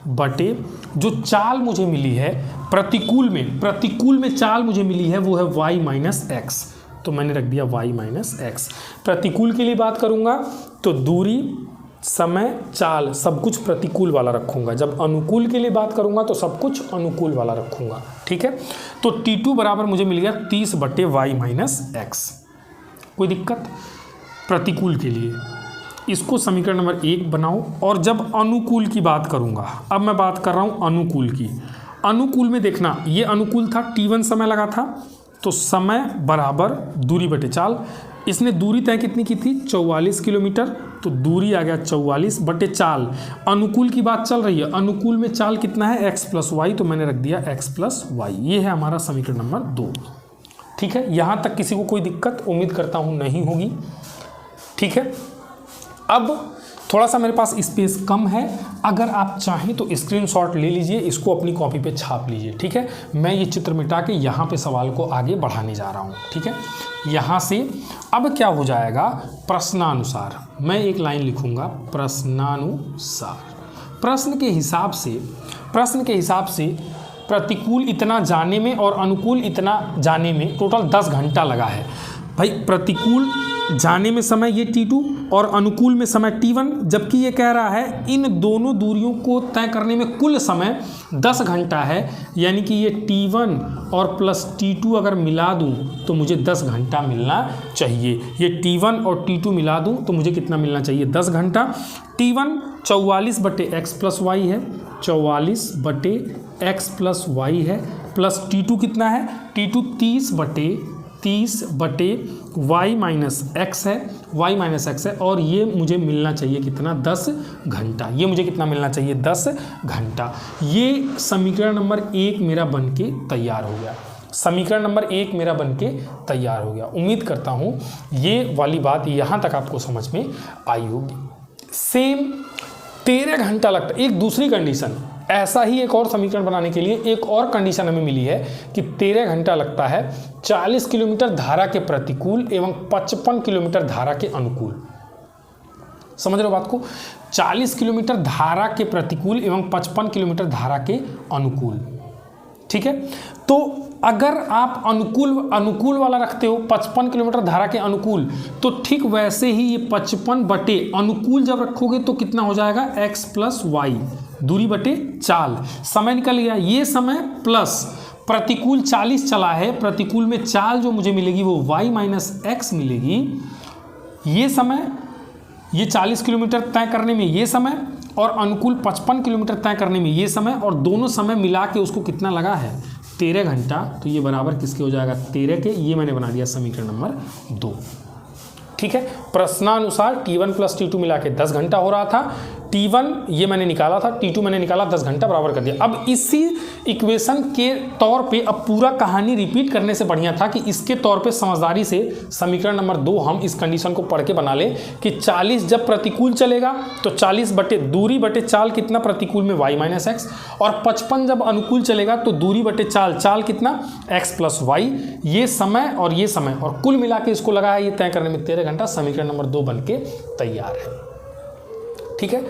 बटे जो चाल मुझे मिली है प्रतिकूल में चाल मुझे मिली है वो है y माइनस एक्स। तो मैंने रख दिया y माइनस एक्स। प्रतिकूल के लिए बात करूंगा तो दूरी, समय, चाल सब कुछ प्रतिकूल वाला रखूंगा। जब अनुकूल के लिए बात करूंगा तो सब कुछ अनुकूल वाला रखूंगा। ठीक है। तो T2 बराबर मुझे मिल गया 30 बटे y माइनस एक्स। कोई दिक्कत। प्रतिकूल के लिए इसको समीकरण नंबर 1 बनाओ। और जब अनुकूल की बात करूंगा, अब मैं बात कर रहा हूं अनुकूल की। अनुकूल में देखना, ये अनुकूल था, T1 समय लगा था, तो समय बराबर दूरी बटे चाल। इसने दूरी तय कितनी की थी, 44 किलोमीटर, तो दूरी आ गया 44 बटे चाल। अनुकूल की बात चल रही है, अनुकूल में चाल कितना है, x प्लस वाई, तो मैंने रख दिया x प्लस वाई। ये है हमारा समीकरण नंबर 2। ठीक है। यहाँ तक किसी को कोई दिक्कत उम्मीद करता हूँ नहीं होगी। ठीक है। अब थोड़ा सा मेरे पास स्पेस कम है, अगर आप चाहें तो स्क्रीनशॉट ले लीजिए, इसको अपनी कॉपी पे छाप लीजिए। ठीक है। मैं ये चित्र मिटा के यहाँ पे सवाल को आगे बढ़ाने जा रहा हूँ। ठीक है। यहाँ से अब क्या हो जाएगा, प्रश्नानुसार मैं एक लाइन लिखूँगा, प्रश्नानुसार। प्रश्न के हिसाब से प्रतिकूल इतना जाने में और अनुकूल इतना जाने में टोटल 10 घंटा लगा है। भाई प्रतिकूल जाने में समय ये T2 और अनुकूल में समय T1, जबकि ये कह रहा है इन दोनों दूरियों को तय करने में कुल समय 10 घंटा है। यानी कि ये T1 और प्लस T2 अगर मिला दूं तो मुझे 10 घंटा मिलना चाहिए। ये T1 और T2 मिला दूं तो मुझे कितना मिलना चाहिए, 10 घंटा। T1 44 बटे एक्स प्लस वाई है, 44 बटे एक्स प्लस वाई है, प्लस T2 कितना है, T2 30 बटे y माइनस एक्स है, y माइनस एक्स है। और ये मुझे मिलना चाहिए कितना, 10 घंटा। ये मुझे कितना मिलना चाहिए, 10 घंटा। ये समीकरण नंबर 1 मेरा बन के तैयार हो गया। समीकरण नंबर 1 मेरा बन के तैयार हो गया। उम्मीद करता हूँ ये वाली बात यहाँ तक आपको समझ में आई होगी। सेम 13 घंटा लगता। एक दूसरी कंडीशन, ऐसा ही एक और समीकरण बनाने के लिए एक और कंडीशन हमें मिली है कि 13 घंटा लगता है 40 किलोमीटर धारा के प्रतिकूल एवं 55 किलोमीटर धारा के अनुकूल। समझ रहे हो बात को, 40 किलोमीटर धारा के प्रतिकूल एवं 55 किलोमीटर धारा के अनुकूल। ठीक है। तो अगर आप अनुकूल वाला रखते हो 55 किलोमीटर धारा के अनुकूल, तो ठीक वैसे ही ये 55 बटे अनुकूल जब रखोगे तो कितना हो जाएगा, x प्लस वाई, दूरी बटे चाल। समय निकल गया, ये समय प्लस प्रतिकूल 40 चला है, प्रतिकूल में चाल जो मुझे मिलेगी वो y माइनस एक्स मिलेगी। ये समय, ये 40 किलोमीटर तय करने में ये समय, और अनुकूल 55 किलोमीटर तय करने में ये समय, और दोनों समय मिला के उसको कितना लगा है, 13 घंटा। तो ये बराबर किसके हो जाएगा, 13 के। ये मैंने बना दिया समीकरण नंबर 2। ठीक है। प्रश्नानुसार T1 प्लस T2 मिला के 10 घंटा हो रहा था। T1 ये मैंने निकाला था, T2 मैंने निकाला, 10 घंटा बराबर कर दिया। अब इसी इक्वेशन के तौर पे अब पूरा कहानी रिपीट करने से बढ़िया था कि इसके तौर पे समझदारी से समीकरण नंबर 2 हम इस कंडीशन को पढ़ के बना लें कि 40 जब प्रतिकूल चलेगा तो 40 बटे दूरी बटे चाल कितना प्रतिकूल में y माइनस एक्स, और 55 जब अनुकूल चलेगा तो दूरी बटे चाल, चाल कितना x प्लस वाई, ये समय और ये समय, और कुल मिला के इसको लगा है ये तय करने में 13 घंटा। समीकरण नंबर 2 बन के तैयार है। ठीक है,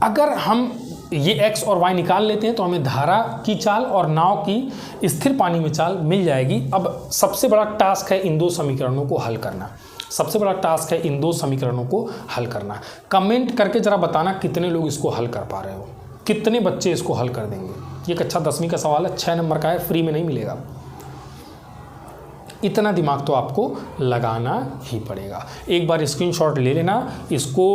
अगर हम ये x और y निकाल लेते हैं तो हमें धारा की चाल और नाव की स्थिर पानी में चाल मिल जाएगी। अब सबसे बड़ा टास्क है इन दो समीकरणों को हल करना, सबसे बड़ा टास्क है इन दो समीकरणों को हल करना। कमेंट करके जरा बताना कितने लोग इसको हल कर पा रहे हो, कितने बच्चे इसको हल कर देंगे। ये कक्षा 10वीं का सवाल है, 6 नंबर का है, फ्री में नहीं मिलेगा। इतना दिमाग तो आपको लगाना ही पड़ेगा। एक बार स्क्रीनशॉट ले लेना, इसको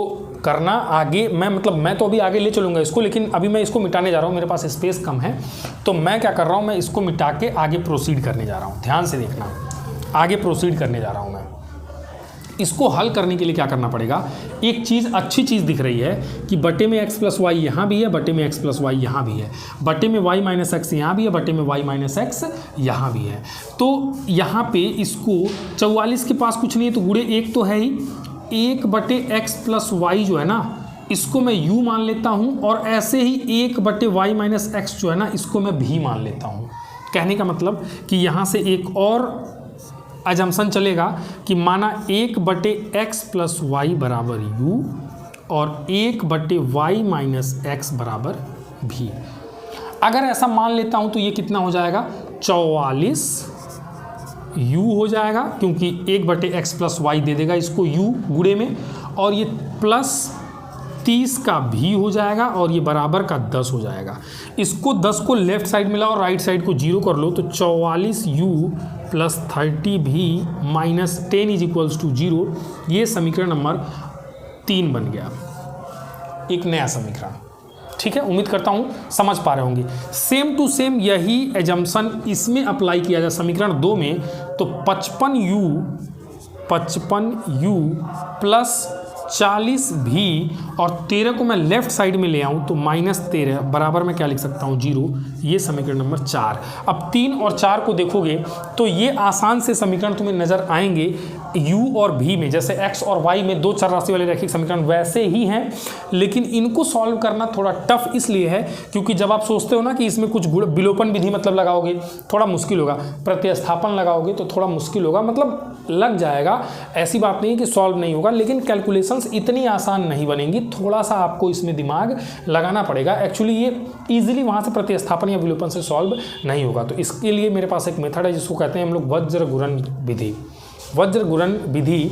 करना आगे। मैं तो अभी आगे ले चलूँगा इसको, लेकिन अभी मैं इसको मिटाने जा रहा हूँ, मेरे पास स्पेस कम है, तो मैं क्या कर रहा हूँ, मैं इसको मिटा के आगे प्रोसीड करने जा रहा हूँ। ध्यान से देखना, आगे प्रोसीड करने जा रहा हूँ मैं। इसको हल करने के लिए क्या करना पड़ेगा, एक चीज़ अच्छी चीज़ दिख रही है कि बटे में x प्लस वाई यहाँ भी है, बटे में x प्लस वाई यहाँ भी है, बटे में y माइनस एक्स यहाँ भी है, बटे में y माइनस एक्स यहाँ भी है। तो यहाँ पे इसको 44 के पास कुछ नहीं है तो गुणे 1 तो है ही, 1 बटे x प्लस वाई जो है ना इसको मैं u मान लेता हूँ, और ऐसे ही 1 बटे y माइनस एक्स जो है ना इसको मैं v मान लेता हूँ। कहने का मतलब कि यहाँ से एक और अजम्पशन चलेगा कि माना 1 बटे एक्स प्लस वाई बराबर u और 1 बटे वाई माइनस एक्स बराबर v। अगर ऐसा मान लेता हूं तो ये कितना हो जाएगा, 44 u हो जाएगा, क्योंकि 1 बटे एक्स प्लस वाई दे देगा इसको u गुणे में, और ये प्लस 30 का v हो जाएगा, और ये बराबर का 10 हो जाएगा। इसको 10 को लेफ्ट साइड में लाओ और राइट साइड को 0 कर लो, तो 44u plus 30v minus 10 is equals to 0। ये समीकरण नंबर 3 बन गया, एक नया समीकरण। ठीक है, उम्मीद करता हूँ समझ पा रहे होंगे। सेम टू सेम यही एजम्पशन इसमें अप्लाई किया जाए समीकरण 2 में, तो 55u प्लस 40v और 13 को मैं लेफ्ट साइड में ले आऊँ तो माइनस 13 बराबर में क्या लिख सकता हूँ 0। ये समीकरण नंबर 4। अब 3 और 4 को देखोगे तो ये आसान से समीकरण तुम्हें नज़र आएंगे u और v में, जैसे x और y में दो चर राशि वाले रैखिक समीकरण वैसे ही हैं, लेकिन इनको सॉल्व करना थोड़ा टफ इसलिए है क्योंकि जब आप सोचते हो ना कि इसमें कुछ विलोपन विधि मतलब लगाओगे थोड़ा मुश्किल होगा, प्रतिस्थापन लगाओगे तो थोड़ा मुश्किल होगा, मतलब लग जाएगा। ऐसी बात नहीं है कि सॉल्व नहीं होगा, लेकिन कैलकुलेशंस इतनी आसान नहीं बनेंगी, थोड़ा सा आपको इसमें दिमाग लगाना पड़ेगा। एक्चुअली ये ईजिली वहाँ से प्रतिस्थापन या विलोपन से सॉल्व नहीं होगा। तो इसके लिए मेरे पास एक मेथड है जिसको कहते हैं हम लोग वज्र गुणन विधि। वज्र गुणन विधि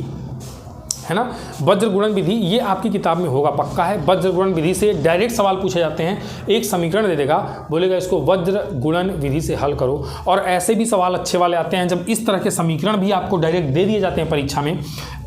है ना, वज्र गुणन विधि ये आपकी किताब में होगा पक्का है। वज्र गुणन विधि से डायरेक्ट सवाल पूछे जाते हैं, एक समीकरण दे देगा, बोलेगा इसको वज्र गुणन विधि से हल करो। और ऐसे भी सवाल अच्छे वाले आते हैं जब इस तरह के समीकरण भी आपको डायरेक्ट दे दिए जाते हैं परीक्षा में।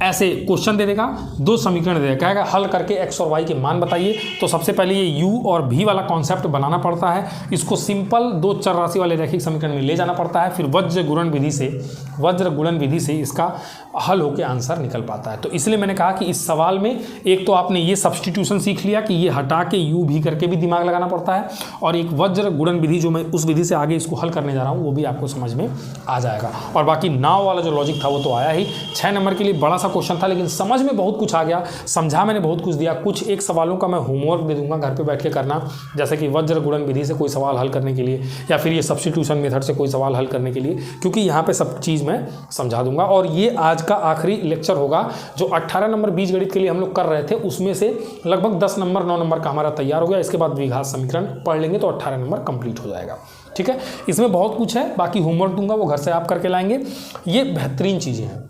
ऐसे क्वेश्चन दे देगा, दो समीकरण दे देगा, कहेगा हल करके x और y के मान बताइए। तो सबसे पहले ये u और v वाला कॉन्सेप्ट बनाना पड़ता है, इसको सिंपल दो चर राशि वाले रैखिक समीकरण में ले जाना पड़ता है, फिर वज्र गुणन विधि से इसका हल होकर आंसर निकल पाता है। तो इसलिए मैंने कहा कि इस सवाल में एक तो आपने ये सब्स्टिट्यूशन सीख लिया कि ये हटा के u v करके भी दिमाग लगाना पड़ता है, और एक वज्र गुणन विधि जो मैं उस विधि से आगे इसको हल करने जा रहा हूँ वो भी आपको समझ में आ जाएगा। और बाकी नाव वाला जो लॉजिक था वो तो आया ही। 6 नंबर के लिए बड़ा सा क्वेश्चन था, लेकिन समझ में बहुत कुछ आ गया, समझा मैंने बहुत कुछ दिया। कुछ एक सवालों का मैं होमवर्क दे दूंगा घर पे बैठ के करना, जैसे कि वज्र गुणन विधि से कोई सवाल हल करने के लिए, या फिर ये सब्स्टिट्यूशन मेथड से कोई सवाल हल करने के लिए, क्योंकि यहाँ पे सब चीज़ मैं समझा दूंगा। और ये आज का आखिरी लेक्चर होगा जो 18 नंबर बीजगणित के लिए हम लोग कर रहे थे, उसमें से लगभग 10 नंबर 9 नंबर का हमारा तैयार हो गया। इसके बाद द्विघात समीकरण पढ़ लेंगे तो 18 नंबर कंप्लीट हो जाएगा। ठीक है, इसमें बहुत कुछ है, बाकी होमवर्क दूंगा वो घर से आप करके लाएंगे। ये बेहतरीन चीज़ें हैं।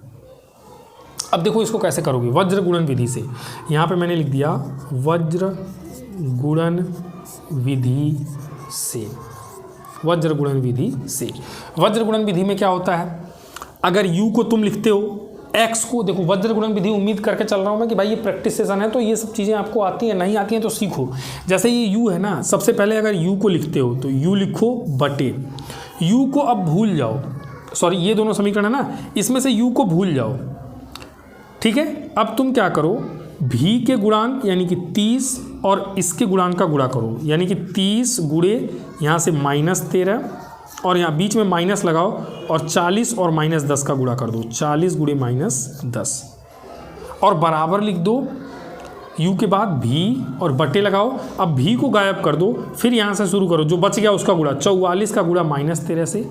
अब देखो इसको कैसे करोगे वज्र गुणन विधि से। यहाँ पे मैंने लिख दिया वज्र गुणन विधि से। वज्र गुणन विधि से, वज्र गुणन विधि में क्या होता है, अगर u को तुम लिखते हो, x को देखो वज्र गुणन विधि उम्मीद करके चल रहा हूँ मैं कि भाई ये प्रैक्टिस सेशन है तो ये सब चीज़ें आपको आती हैं, नहीं आती हैं तो सीखो। जैसे ये u है ना, सबसे पहले अगर u को लिखते हो तो u लिखो बटे, u को अब भूल जाओ, सॉरी ये दोनों समीकरण है ना, इसमें से u को भूल जाओ। ठीक है, अब तुम क्या करो, v के गुणांक यानी कि 30 और इसके गुणांक का गुणा करो, यानी कि 30 गुणे यहाँ से -13 और यहाँ बीच में माइनस लगाओ और 40 और -10 का गुणा कर दो, 40 गुणे -10 और बराबर लिख दो। u के बाद भी और बटे लगाओ। अब भी को गायब कर दो, फिर यहाँ से शुरू करो, जो बच गया उसका गुणा। 44 का गुणा -13 से,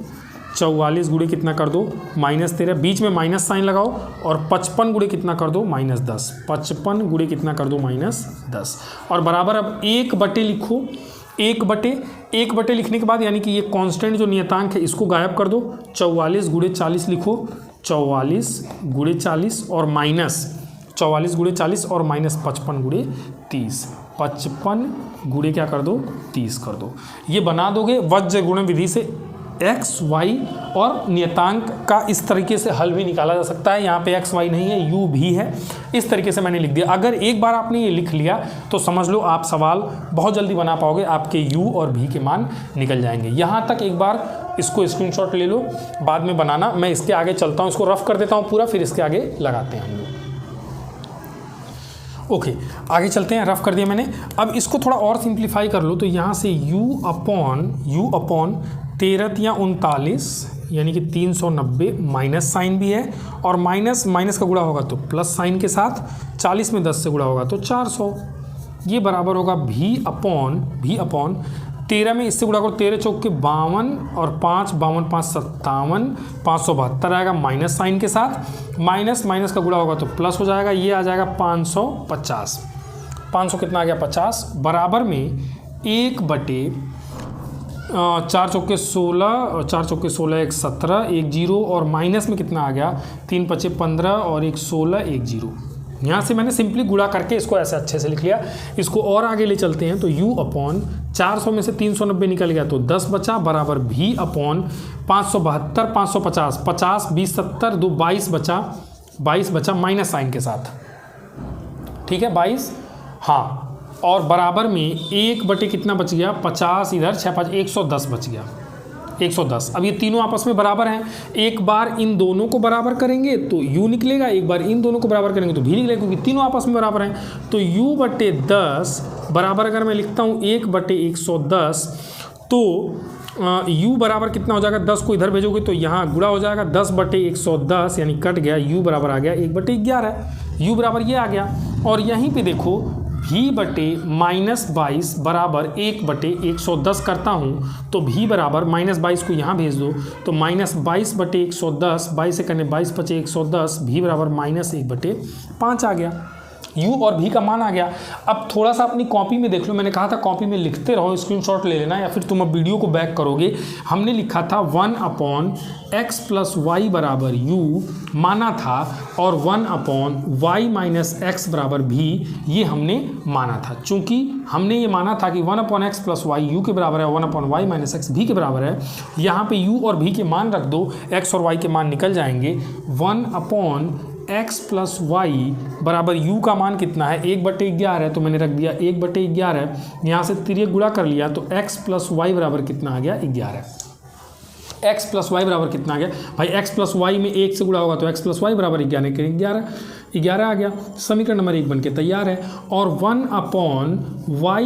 44 गुणे कितना कर दो -13, बीच में माइनस साइन लगाओ और 55 गुणे कितना कर दो -10, 55 गुणे कितना कर दो -10 और बराबर। अब 1/, लिखो 1/, लिखने के बाद यानी कि ये कांस्टेंट जो नियतांक है इसको गायब कर दो। 44 गुणे 40 लिखो, 44 गुणे 40 और -44 गुणे 40 और -55 गुणे 30, 55 गुणे क्या कर दो 30 कर दो। ये बना दोगे वज्र गुणन विधि से x, y और नियतांक का इस तरीके से हल भी निकाला जा सकता है। यहाँ पे x, y नहीं है, u भी है। इस तरीके से मैंने लिख दिया। अगर एक बार आपने ये लिख लिया तो समझ लो आप सवाल बहुत जल्दी बना पाओगे, आपके u और v के मान निकल जाएंगे। यहाँ तक एक बार इसको स्क्रीनशॉट ले लो, बाद में बनाना। मैं इसके आगे चलता हूँ, इसको रफ कर देता हूँ पूरा, फिर इसके आगे लगाते हैं हम लोग। ओके, आगे चलते हैं। रफ कर दिया मैंने। अब इसको थोड़ा और सिंप्लीफाई कर लो, तो यहाँ से u अपॉन 13 या 39 यानी कि 390, माइनस साइन भी है और माइनस का गुणा होगा तो प्लस साइन के साथ, 40 में 10 से गुणा होगा तो 400। ये बराबर होगा भी अपॉन 13 में इससे गुणा करो, 13 चौक के 52 और 5, 52 5 57, 572 आएगा माइनस साइन के साथ, माइनस का गुणा होगा तो प्लस हो जाएगा। ये आ जाएगा 550, 500 कितना आ गया 50, बराबर में 1/4 चौके 16, 4 चौके 16, 1 17, 1 0 और माइनस में कितना आ गया 3 5 15 और 1 16, 1 0। यहाँ से मैंने सिंपली गुणा करके इसको ऐसे अच्छे से लिख लिया। इसको और आगे ले चलते हैं, तो u अपॉन 400 में से 390 निकल गया तो 10 बचा, बराबर भी अपॉन 572, 550, 50 20 70 2 22 बचा माइनस साइन के साथ, ठीक है 22, हाँ। और बराबर में 1/, कितना बच गया 50, इधर 6 5 110 बच गया, 110। अब ये तीनों आपस में बराबर हैं। एक बार इन दोनों को बराबर करेंगे तो u निकलेगा, एक बार इन दोनों को बराबर करेंगे तो v निकलेगा, क्योंकि तीनों आपस में बराबर हैं। तो u/10 बराबर अगर मैं लिखता हूँ 1/110, तो u बराबर कितना हो जाएगा, 10 को इधर भेजोगे तो यहाँ गुणा हो जाएगा, 10/110 यानी कट गया, u बराबर आ गया 1/11, u बराबर ये आ गया। और यहीं पे देखो v/-22 बराबर 1/110 करता हूँ, तो v बराबर -22 को यहाँ भेज दो, तो -22/110, 22 से करने 22 5 110, v बराबर -1/5 आ गया। u और v का मान आ गया। अब थोड़ा सा अपनी कॉपी में देख लो, मैंने कहा था कॉपी में लिखते रहो, स्क्रीनशॉट ले लेना, या फिर तुम अब वीडियो को बैक करोगे। हमने लिखा था 1/x + y बराबर u माना था, और 1/y - x बराबर v ये हमने माना था। चूंकि हमने ये माना था कि 1/x + y u के बराबर है, 1/y - x v के बराबर है, यहाँ पे u और v के मान रख दो, x और y के मान निकल जाएंगे। 1/x + y बराबर u का मान कितना है 1/11 है, तो मैंने रख दिया 1/11, यहाँ से तिर्यक गुणा कर लिया, तो x + y बराबर कितना आ गया 11। x + y बराबर कितना आ गया भाई, x + y में 1 से गुणा होगा तो x + y बराबर 11 आ गया। समीकरण नंबर 1 बन के तैयार है। और 1/y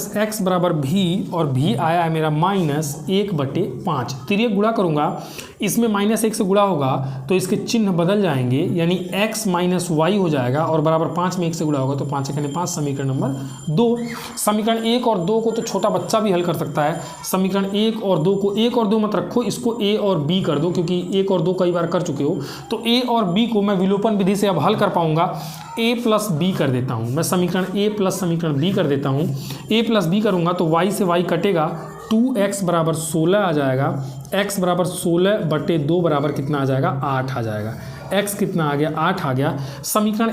- x बराबर v, और v आया है मेरा -1/5। तिर्यक गुणा करूँगा, इसमें -1 से गुणा होगा तो इसके चिन्ह बदल जाएंगे, यानी x - y हो जाएगा, और बराबर 5 में 1 से गुणा होगा तो 5 × 5 समीकरण नंबर 2। समीकरण 1 और 2 को तो छोटा बच्चा भी हल कर सकता है। समीकरण 1 और 2 को 1 और 2 मत रखो, इसको a और b कर दो, क्योंकि 1 और 2 कई बार कर चुके हो। तो a और b को मैं विलोपन विधि से अब हल कर पाऊंगा, a + b कर देता हूं। मैं समीकरण a + समीकरण b कर देता हूं। a + b करूंगा तो y से y कटेगा, 2x बराबर 16 आ जाएगा, x बराबर 16/2 बराबर कितना आ जाएगा 8 आ जाएगा। x कितना आ गया 8 आ गया। समीकरण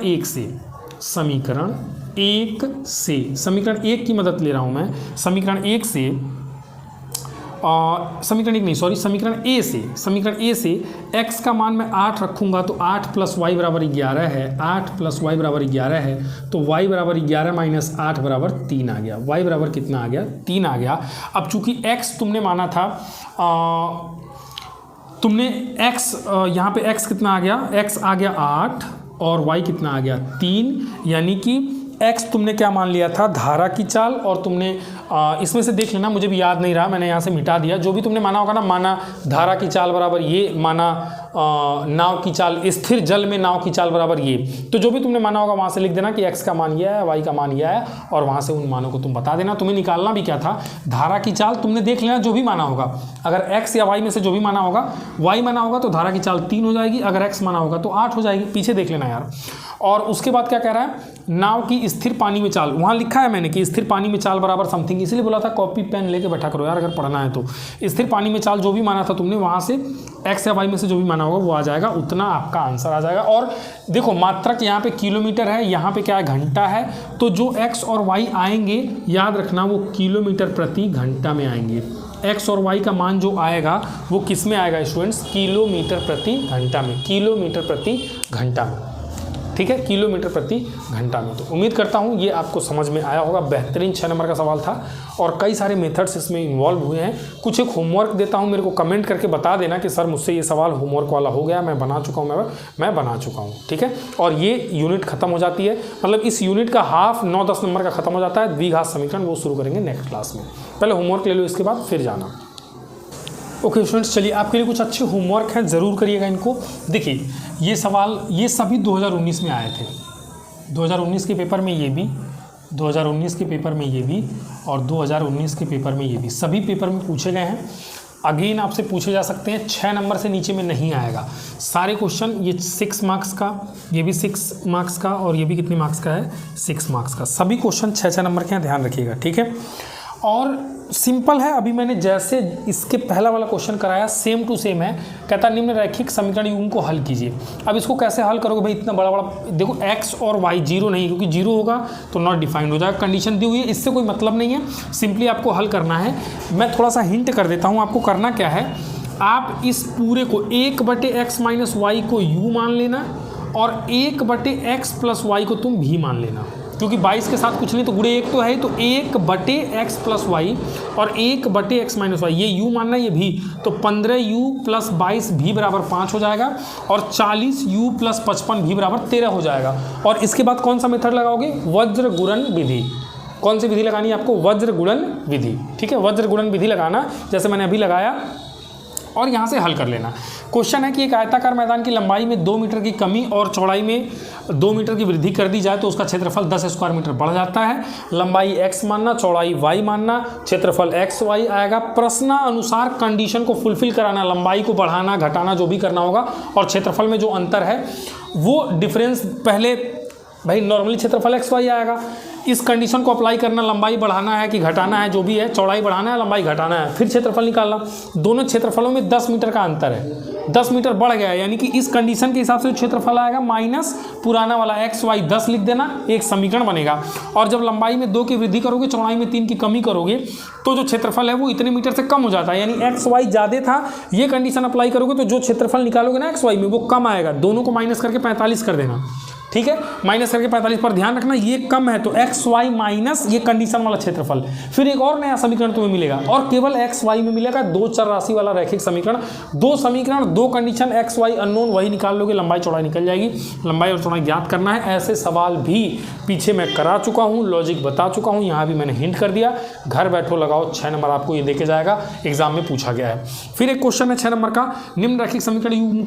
1 की मदद ले रहा हूं मैं। समीकरण 1 से समीकरण ए से x का मान मैं 8 रखूँगा, तो 8 + y बराबर 11 है, 8 + y बराबर 11 है, तो y बराबर 11 - 8 बराबर 3 आ गया। y बराबर कितना आ गया 3 आ गया। अब चूंकि x तुमने माना था, तुमने x यहाँ पे x कितना आ गया, x आ गया 8 और y कितना आ गया 3, यानी कि x तुमने क्या मान लिया था, धारा की चाल, और तुमने इसमें से देख लेना, मुझे भी याद नहीं रहा, मैंने यहाँ से मिटा दिया। जो भी तुमने माना होगा ना, माना धारा की चाल बराबर ये, माना नाव की चाल, स्थिर जल में नाव की चाल बराबर ये, तो जो भी तुमने माना होगा वहाँ से लिख देना कि x का मान यह है, y का मान यह है, और वहाँ से उन मानों को तुम बता देना। तुम्हें निकालना भी क्या था, धारा की चाल तुमने देख लेना, जो भी माना होगा, अगर x या y में से जो भी माना होगा, y माना होगा तो धारा की चाल 3 हो जाएगी, अगर x माना होगा तो 8 हो जाएगी, पीछे देख लेना यार। और उसके बाद क्या कह रहा है, नाव की स्थिर पानी में चाल, वहाँ लिखा है मैंने कि स्थिर पानी में चाल बराबर समथिंग, इसलिए बोला था कॉपी पेन लेके बैठा करो यार अगर पढ़ना है तो। स्थिर पानी में चाल जो भी माना था तुमने, वहाँ से x या y में से जो भी माना होगा वो आ जाएगा, उतना आपका आंसर आ जाएगा। और देखो मात्रक यहाँ पे किलोमीटर है, यहाँ पे क्या है, घंटा है, तो जो x और y आएंगे याद रखना वो किलोमीटर प्रति घंटा में आएंगे। x और y का मान जो आएगा वो किस में आएगा स्टूडेंट्स, किलोमीटर प्रति घंटा में, किलोमीटर प्रति घंटा में, ठीक है, किलोमीटर प्रति घंटा में। तो उम्मीद करता हूँ ये आपको समझ में आया होगा। बेहतरीन 6 नंबर का सवाल था और कई सारे मेथड्स इसमें इन्वॉल्व हुए हैं। कुछ एक होमवर्क देता हूँ, मेरे को कमेंट करके बता देना कि सर मुझसे ये सवाल होमवर्क वाला हो गया, मैं बना चुका हूँ, मैं बना चुका हूँ, ठीक है। और ये यूनिट खत्म हो जाती है, मतलब इस यूनिट का हाफ 9-10 नंबर का खत्म हो जाता है। द्विघात समीकरण वो शुरू करेंगे नेक्स्ट क्लास में, पहले होमवर्क ले लो, इसके बाद फिर जाना। ओके स्टूडेंट्स, चलिए आपके लिए कुछ अच्छे होमवर्क हैं, ज़रूर करिएगा इनको। देखिए ये सवाल ये सभी 2019 में आए थे, 2019 के पेपर में ये भी, 2019 के पेपर में ये भी, और 2019 के पेपर में ये भी, सभी पेपर में पूछे गए हैं। अगेन आपसे पूछे जा सकते हैं, 6 नंबर से नीचे में नहीं आएगा सारे क्वेश्चन। ये 6 मार्क्स का, ये भी 6 मार्क्स का, और ये भी कितने मार्क्स का है, 6 मार्क्स का। सभी क्वेश्चन 6-6 नंबर के हैं, ध्यान रखिएगा, ठीक है। और सिंपल है, अभी मैंने जैसे इसके पहला वाला क्वेश्चन कराया सेम टू सेम है। कहता निम्न रैखिक समीकरण युग्म को हल कीजिए। अब इसको कैसे हल करोगे भाई, इतना बड़ा बड़ा, देखो x और y जीरो नहीं, क्योंकि जीरो होगा तो नॉट डिफाइंड हो जाएगा, कंडीशन दी हुई है, इससे कोई मतलब नहीं है, सिंपली आपको हल करना है। मैं थोड़ा सा हिंट कर देता हूँ, आपको करना क्या है, आप इस पूरे को 1/x - y को u मान लेना, और 1/x + y को तुम भी मान लेना, क्योंकि 22 के साथ कुछ नहीं तो गुणे 1 तो है, तो 1/x + y और 1/x - y, ये u मानना ये भी, तो 15u + 22 भी बराबर 5 हो जाएगा, और 40u + 55 भी बराबर 13 हो जाएगा। और इसके बाद कौन सा मेथड लगाओगे, वज्र गुणन विधि। कौन सी विधि लगानी है आपको, वज्र गुणन विधि, ठीक है, वज्र गुणन विधि लगाना, जैसे मैंने अभी लगाया, और यहाँ से हल कर लेना। क्वेश्चन है कि एक आयताकार मैदान की लंबाई में 2 मीटर की कमी और चौड़ाई में 2 मीटर की वृद्धि कर दी जाए तो उसका क्षेत्रफल 10 स्क्वायर मीटर बढ़ जाता है। लंबाई x मानना, चौड़ाई y मानना, क्षेत्रफल x y आएगा। प्रश्नानुसार कंडीशन को फुलफिल कराना, लंबाई को बढ़ाना घटाना जो भी करना होगा, और क्षेत्रफल में जो अंतर है वो डिफरेंस, पहले भाई नॉर्मली क्षेत्रफल x y आएगा, इस कंडीशन को अप्लाई करना, लंबाई बढ़ाना है कि घटाना है, जो भी है, चौड़ाई बढ़ाना है, लंबाई घटाना है, फिर क्षेत्रफल निकालना। दोनों क्षेत्रफलों में 10 मीटर का अंतर है, 10 मीटर बढ़ गया है, यानी कि इस कंडीशन के हिसाब से क्षेत्रफल आएगा माइनस पुराना वाला x y 10 लिख देना, एक समीकरण बनेगा। और जब लंबाई में 2 की वृद्धि करोगे, चौड़ाई में 3 की कमी करोगे, तो जो क्षेत्रफल है वो इतने मीटर से कम हो जाता है, यानी x y ज़्यादा था, ये कंडीशन अप्लाई करोगे तो जो क्षेत्रफल निकालोगे ना x y में वो कम आएगा। दोनों को माइनस करके 45 कर देना, ठीक है, माइनस करके 45 पर ध्यान रखना, ये कम है तो x y माइनस ये कंडीशन वाला क्षेत्रफल, फिर एक और नया समीकरण तुम्हें मिलेगा, और केवल x y में मिलेगा 2 चर राशि वाला रैखिक समीकरण। 2 समीकरण 2 कंडीशन, x y अननोन, वही निकाल लोगे, लंबाई चौड़ाई निकल जाएगी। लंबाई और चौड़ाई ज्ञात करना है। ऐसे सवाल भी पीछे मैं करा चुका हूँ, लॉजिक बता चुका हूँ, यहाँ भी मैंने हिंट कर दिया। घर बैठो लगाओ, 6 नंबर आपको ये देके जाएगा, एग्जाम में पूछा गया है। फिर एक क्वेश्चन है 6 नंबर का, निम्न रैखिक समीकरण युग्म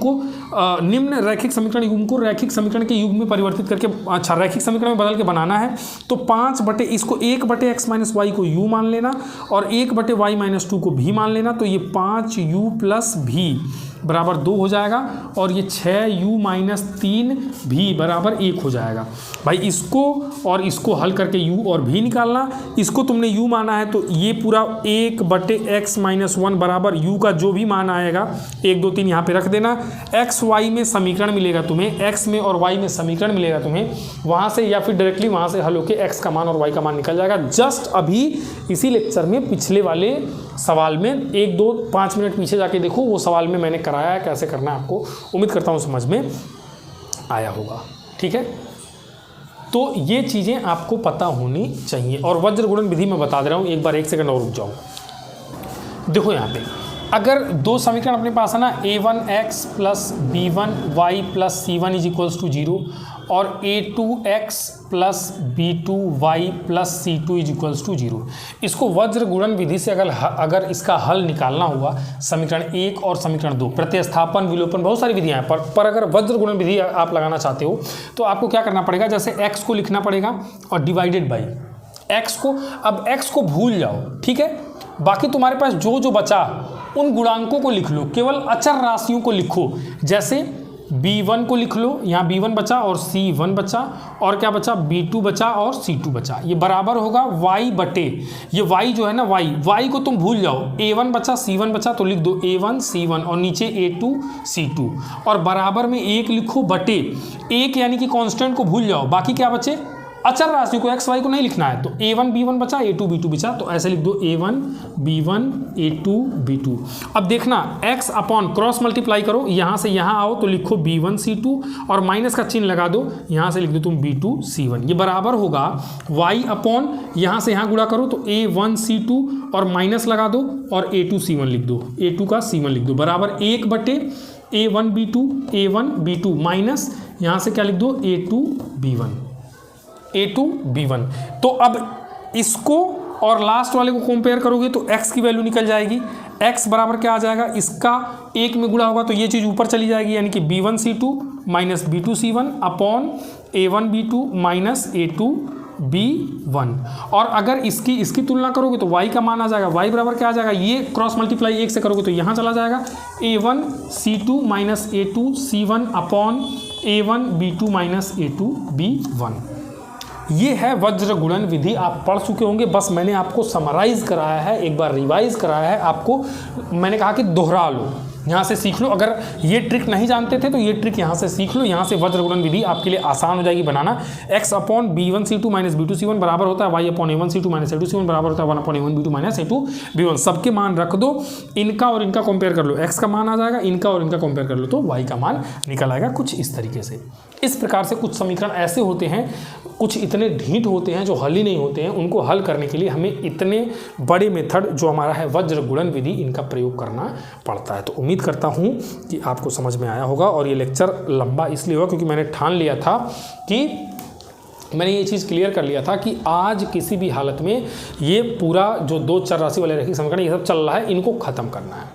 को रैखिक समीकरण के युग्म में परिवर्तित करके, अच्छा रैखिक समीकरण में बदल के बनाना है, तो 5/इसको 1/x - y को u मान लेना, और 1/y - 2 को भी मान लेना, तो ये 5u + v बराबर 2 हो जाएगा, और ये 6u - 3 भी बराबर 1 हो जाएगा। भाई इसको और इसको हल करके u और v निकालना, इसको तुमने u माना है तो ये पूरा 1/x - 1 बराबर u का जो भी मान आएगा 1 2 3 यहाँ पे रख देना। x y में समीकरण मिलेगा तुम्हें, x में और y में समीकरण मिलेगा तुम्हें, वहाँ से या फिर डायरेक्टली वहाँ से हल होकर x का मान और y का मान निकल जाएगा। जस्ट अभी इसी लेक्चर में पिछले वाले सवाल में 1 2 5 मिनट पीछे जाके देखो, वो सवाल में मैंने कराया है कैसे करना है, आपको उम्मीद करता हूँ समझ में आया होगा, ठीक है। तो ये चीज़ें आपको पता होनी चाहिए। और वज्र गुणन विधि में बता दे रहा हूँ, एक बार 1 सेकंड और रुक जाओ। देखो यहाँ पे अगर दो समीकरण अपने पास है ना, a1x plus b1y plus c1 is equals to 0 और a2x plus b2y plus c2 is equals to 0, इसको वज्र गुणन विधि से अगर इसका हल निकालना हुआ समीकरण 1 और समीकरण 2, प्रतिस्थापन विलोपन बहुत सारी विधियां हैं, पर अगर वज्र गुणन विधि आप लगाना चाहते हो तो आपको क्या करना पड़ेगा, जैसे x को लिखना पड़ेगा और डिवाइडेड बाई x को, अब x को भूल जाओ, ठीक है, बाकी तुम्हारे पास जो जो बचा उन गुणांकों को लिख लो, केवल अचर राशियों को लिखो, जैसे b1 को लिख लो, यहाँ b1 बचा और c1 बचा और क्या बचा, b2 बचा और c2 बचा, ये बराबर होगा y बटे, ये y जो है ना y को तुम भूल जाओ, a1 बचा c1 बचा तो लिख दो a1 c1 और नीचे a2 c2 और बराबर में 1 लिखो बटे 1 यानी कि कांस्टेंट को भूल जाओ, बाकी क्या बचे अचर राशि को x y को नहीं लिखना है, तो a1 b1 बचा a2 b2 बचा, तो ऐसे लिख दो a1 b1 a2 b2। अब देखना x अपॉन क्रॉस मल्टीप्लाई करो, यहाँ से यहाँ आओ तो लिखो b1 c2 और माइनस का चिन्ह लगा दो, यहाँ से लिख दो तुम b2 c1, ये बराबर होगा y अपॉन यहाँ से यहाँ गुणा करो तो a1 c2 और माइनस लगा दो और a2 c1 लिख दो, a2 का c1 लिख दो, बराबर 1 बटे a1 b2 माइनस यहाँ से क्या लिख दो a2 b1। तो अब इसको और लास्ट वाले को कंपेयर करोगे तो x की वैल्यू निकल जाएगी, x बराबर क्या आ जाएगा, इसका 1 में गुणा होगा तो ये चीज़ ऊपर चली जाएगी, यानी कि b1 c2 minus b2 c1 upon a1 b2 minus a2 b1। और अगर इसकी तुलना करोगे तो y का मान आ जाएगा, y बराबर क्या आ जाएगा, ये क्रॉस मल्टीप्लाई 1 से करोगे तो यहाँ चला जाएगा a1 c2 minus a2 c1 upon a1 b2 minus a2 b1। ये है वज्र गुणन विधि, आप पढ़ चुके होंगे, बस मैंने आपको समराइज कराया है, एक बार रिवाइज कराया है आपको, मैंने कहा कि दोहरा लो, यहाँ से सीख लो, अगर ये ट्रिक नहीं जानते थे तो ये ट्रिक यहाँ से सीख लो, यहाँ से वज्र गुणन विधि आपके लिए आसान हो जाएगी बनाना। x upon b1 c2 minus b2 c1 बराबर होता है y upon a1 c2 minus a2 c1 बराबर होता है 1 upon a1 b2 minus a2 b1। सबके मान रख दो, इनका और इनका कंपेयर कर लो, x का मान आ जाएगा, इनका और इनका कंपेयर कर लो तो y का मान निकल आएगा कुछ इस तरीके से। इस प्रकार से कुछ समीकरण ऐसे होते हैं, कुछ इतने ढीठ होते हैं जो हल ही नहीं होते हैं, उनको हल करने के लिए हमें इतने बड़े मेथड जो हमारा है वज्र गुणन विधि, इनका प्रयोग करना पड़ता है। तो उम्मीद करता हूँ कि आपको समझ में आया होगा, और ये लेक्चर लंबा इसलिए हुआ क्योंकि मैंने ठान लिया था कि मैंने ये चीज़ क्लियर कर लिया था कि आज किसी भी हालत में ये पूरा जो दो चर राशि वाले रैखिक समीकरण ये सब चल रहा है, इनको ख़त्म करना है,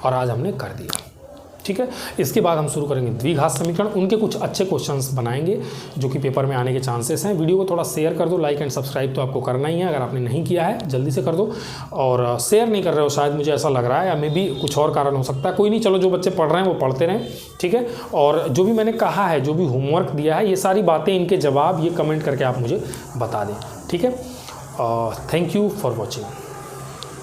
और आज हमने कर दिया। ठीक है, इसके बाद हम शुरू करेंगे द्विघात समीकरण, उनके कुछ अच्छे क्वेश्चंस बनाएंगे जो कि पेपर में आने के चांसेस हैं। वीडियो को थोड़ा शेयर कर दो, लाइक एंड सब्सक्राइब तो आपको करना ही है, अगर आपने नहीं किया है जल्दी से कर दो, और शेयर नहीं कर रहे हो शायद, मुझे ऐसा लग रहा है, या मे भी कुछ और कारण हो सकता है, कोई नहीं, चलो जो बच्चे पढ़ रहे हैं वो पढ़ते रहें, ठीक है। और जो भी मैंने कहा है, जो भी होमवर्क दिया है, ये सारी बातें, इनके जवाब ये कमेंट करके आप मुझे बता दें, ठीक है। Thank you for watching.